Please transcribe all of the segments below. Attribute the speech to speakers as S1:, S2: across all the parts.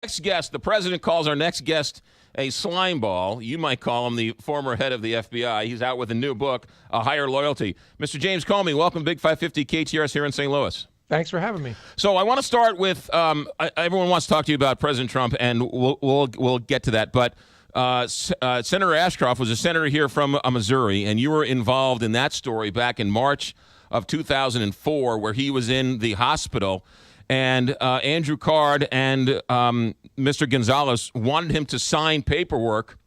S1: Next guest, the president calls our next guest a slime ball. You might call him the former head of the FBI. He's out with a new book, A Higher Loyalty. Mr. James Comey, welcome to Big 550 KTRS here in St. Louis.
S2: Thanks for having me.
S1: So I want to start with everyone wants to talk to you about President Trump, and we'll get to that. But Senator Ashcroft was a senator here from Missouri, and you were involved in that story back in March of 2004, where he was in the hospital. And Andrew Card and Mr. Gonzalez wanted him to sign paperwork.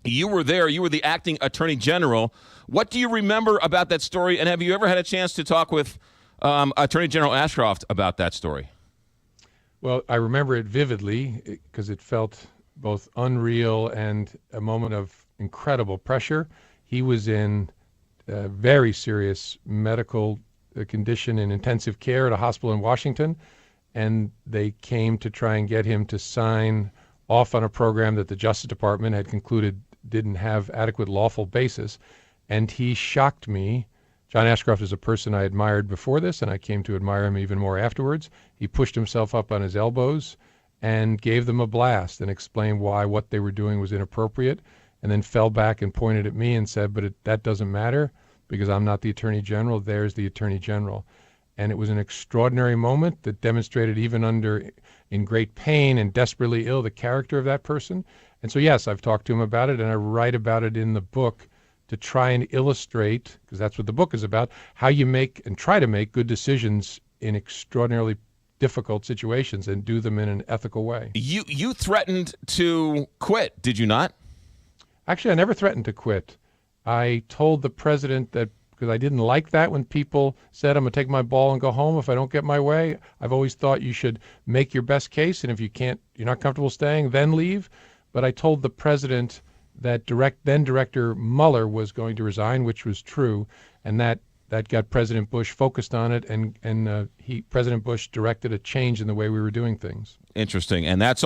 S1: You were there. You were the acting attorney general. What do you remember about that story? And have you ever had a chance to talk with Attorney General Ashcroft about that story?
S2: Well, I remember it vividly because it felt both unreal and a moment of incredible pressure. He was in a very serious medical condition in intensive care at a hospital in Washington. And they came to try and get him to sign off on a program that the Justice Department had concluded didn't have adequate lawful basis. And he shocked me. John Ashcroft is a person I admired before this, and I came to admire him even more afterwards. He pushed himself up on his elbows and gave them a blast and explained why what they were doing was inappropriate, and then fell back and pointed at me and said, but that doesn't matter because I'm not the Attorney General. There's the Attorney General. And it was an extraordinary moment that demonstrated, even in great pain and desperately ill, the character of that person. And so, yes, I've talked to him about it, and I write about it in the book to try and illustrate, because that's what the book is about, how you make and try to make good decisions in extraordinarily difficult situations and do them in an ethical way.
S1: You threatened to quit, did you not?
S2: Actually, I never threatened to quit. I told the president that because I didn't like that when people said, I'm going to take my ball and go home if I don't get my way. I've always thought you should make your best case, and if you're not comfortable staying, then leave. But I told the president that then Director Mueller was going to resign, which was true, and that got President Bush focused on it, and President Bush directed a change in the way we were doing things.
S1: Interesting, and that's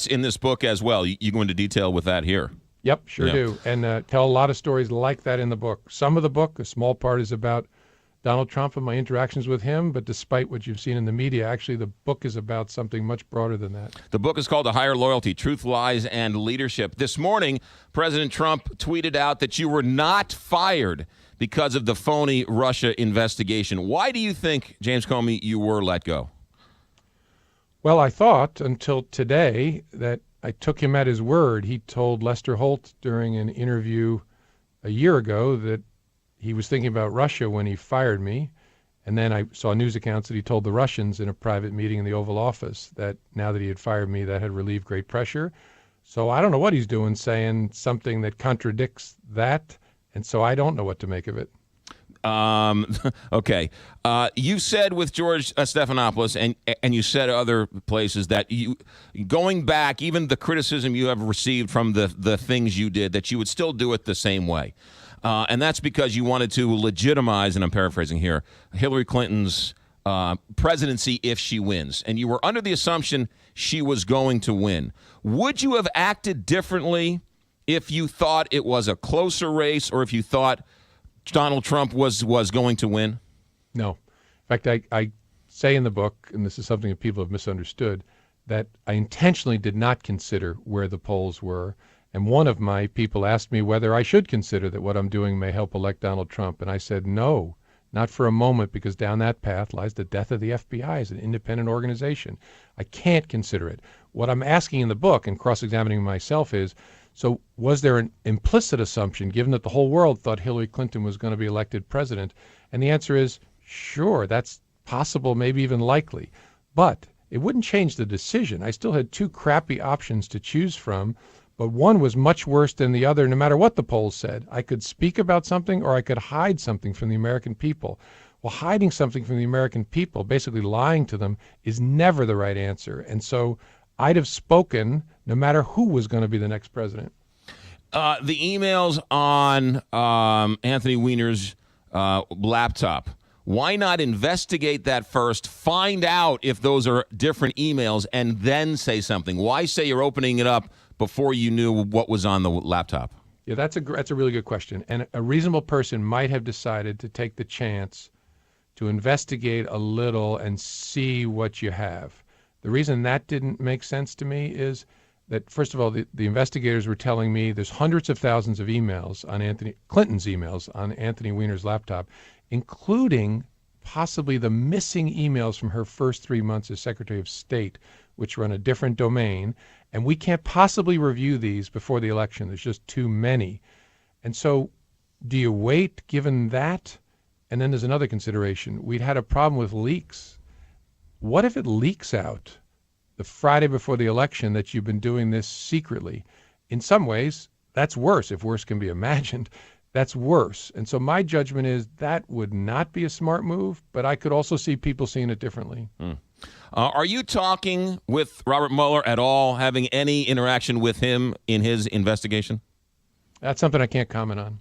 S1: in this book as well. You go into detail with that here.
S2: Yep, sure do. And tell a lot of stories like that in the book. Some of the book, a small part, is about Donald Trump and my interactions with him. But despite what you've seen in the media, actually the book is about something much broader than that.
S1: The book is called A Higher Loyalty, Truth, Lies, and Leadership. This morning, President Trump tweeted out that you were not fired because of the phony Russia investigation. Why do you think, James Comey, you were let go?
S2: Well, I thought until today that I took him at his word. He told Lester Holt during an interview a year ago that he was thinking about Russia when he fired me. And then I saw news accounts that he told the Russians in a private meeting in the Oval Office that now that he had fired me, that had relieved great pressure. So I don't know what he's doing, saying something that contradicts that. And so I don't know what to make of it.
S1: Okay. You said with George Stephanopoulos and you said other places that you, going back, even the criticism you have received from the things you did, that you would still do it the same way. And that's because you wanted to legitimize, and I'm paraphrasing here, Hillary Clinton's presidency if she wins. And you were under the assumption she was going to win. Would you have acted differently if you thought it was a closer race, or if you thought Donald Trump was going to win?
S2: No. In fact, I say in the book, and this is something that people have misunderstood, that I intentionally did not consider where the polls were. And one of my people asked me whether I should consider that what I'm doing may help elect Donald Trump. And I said, no, not for a moment, because down that path lies the death of the FBI as an independent organization. I can't consider it. What I'm asking in the book and cross-examining myself is, so was there an implicit assumption, given that the whole world thought Hillary Clinton was going to be elected president? And the answer is, sure, that's possible, maybe even likely. But it wouldn't change the decision. I still had two crappy options to choose from, but one was much worse than the other, no matter what the polls said. I could speak about something, or I could hide something from the American people. Well, hiding something from the American people, basically lying to them, is never the right answer. And so I'd have spoken no matter who was going to be the next president.
S1: The emails on Anthony Weiner's laptop, why not investigate that first, find out if those are different emails, and then say something? Why say you're opening it up before you knew what was on the laptop?
S2: Yeah, that's a really good question. And a reasonable person might have decided to take the chance to investigate a little and see what you have. The reason that didn't make sense to me is that, first of all, the investigators were telling me there's hundreds of thousands of emails on Clinton's emails on Anthony Weiner's laptop, including possibly the missing emails from her first 3 months as Secretary of State, which run a different domain. And we can't possibly review these before the election. There's just too many. And so do you wait given that? And then there's another consideration. We'd had a problem with leaks. What if it leaks out the Friday before the election that you've been doing this secretly? In some ways, that's worse. If worse can be imagined, that's worse. And so my judgment is that would not be a smart move, but I could also see people seeing it differently.
S1: Are you talking with Robert Mueller at all, having any interaction with him in his investigation?
S2: That's something I can't comment on.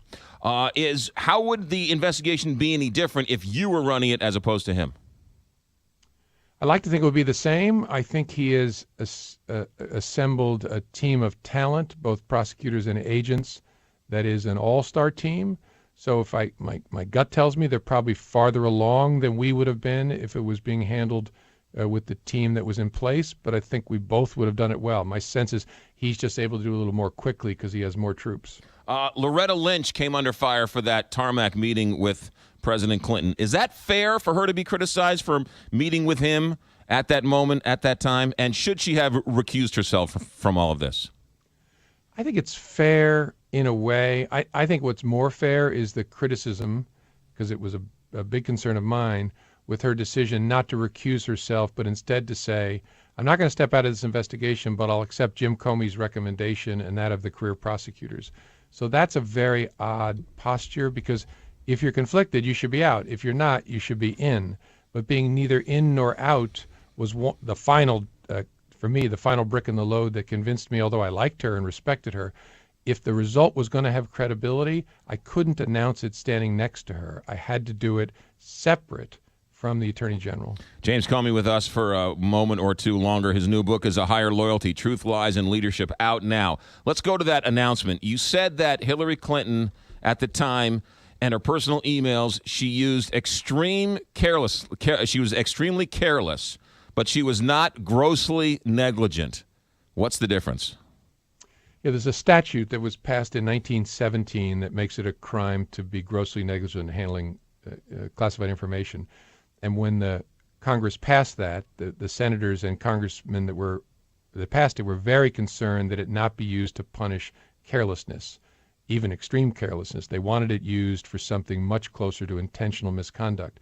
S1: How would the investigation be any different if you were running it as opposed to him?
S2: I like to think it would be the same. I think he has assembled a team of talent, both prosecutors and agents, that is an all-star team. So if my gut tells me they're probably farther along than we would have been if it was being handled with the team that was in place, but I think we both would have done it well. My sense is he's just able to do a little more quickly because he has more troops.
S1: Loretta Lynch came under fire for that tarmac meeting with President Clinton. Is that fair for her to be criticized for meeting with him at that moment, at that time? And should she have recused herself from all of this?
S2: I think it's fair in a way. I think what's more fair is the criticism, because it was a big concern of mine, with her decision not to recuse herself, but instead to say, I'm not going to step out of this investigation, but I'll accept Jim Comey's recommendation and that of the career prosecutors. So that's a very odd posture, because if you're conflicted, you should be out. If you're not, you should be in. But being neither in nor out was the final, for me, the final brick in the load that convinced me, although I liked her and respected her, if the result was going to have credibility, I couldn't announce it standing next to her. I had to do it separate from the Attorney General.
S1: James Comey with us for a moment or two longer. His new book is A Higher Loyalty, Truth, Lies, and Leadership, out now. Let's go to that announcement. You said that Hillary Clinton, at the time, and her personal emails, she used she was extremely careless, but she was not grossly negligent. What's the difference?
S2: Yeah, there's a statute that was passed in 1917 that makes it a crime to be grossly negligent in handling classified information. And when the Congress passed that, the senators and congressmen that passed it were very concerned that it not be used to punish carelessness, even extreme carelessness. They wanted it used for something much closer to intentional misconduct.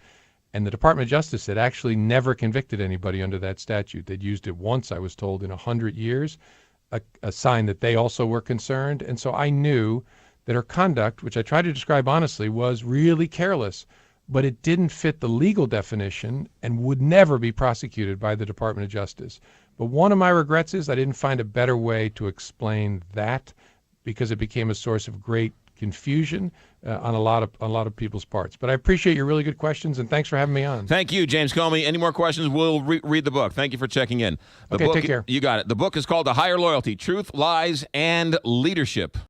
S2: And the Department of Justice had actually never convicted anybody under that statute. They'd used it once, I was told, in 100 years, a sign that they also were concerned. And so I knew that her conduct, which I tried to describe honestly, was really careless, but it didn't fit the legal definition and would never be prosecuted by the Department of Justice. But one of my regrets is I didn't find a better way to explain that, because it became a source of great confusion on a lot of people's parts. But I appreciate your really good questions, and thanks for having me on.
S1: Thank you, James Comey. Any more questions, we'll read the book. Thank you for checking in.
S2: Okay, take care.
S1: You got it. The book is called A Higher Loyalty, Truth, Lies, and Leadership.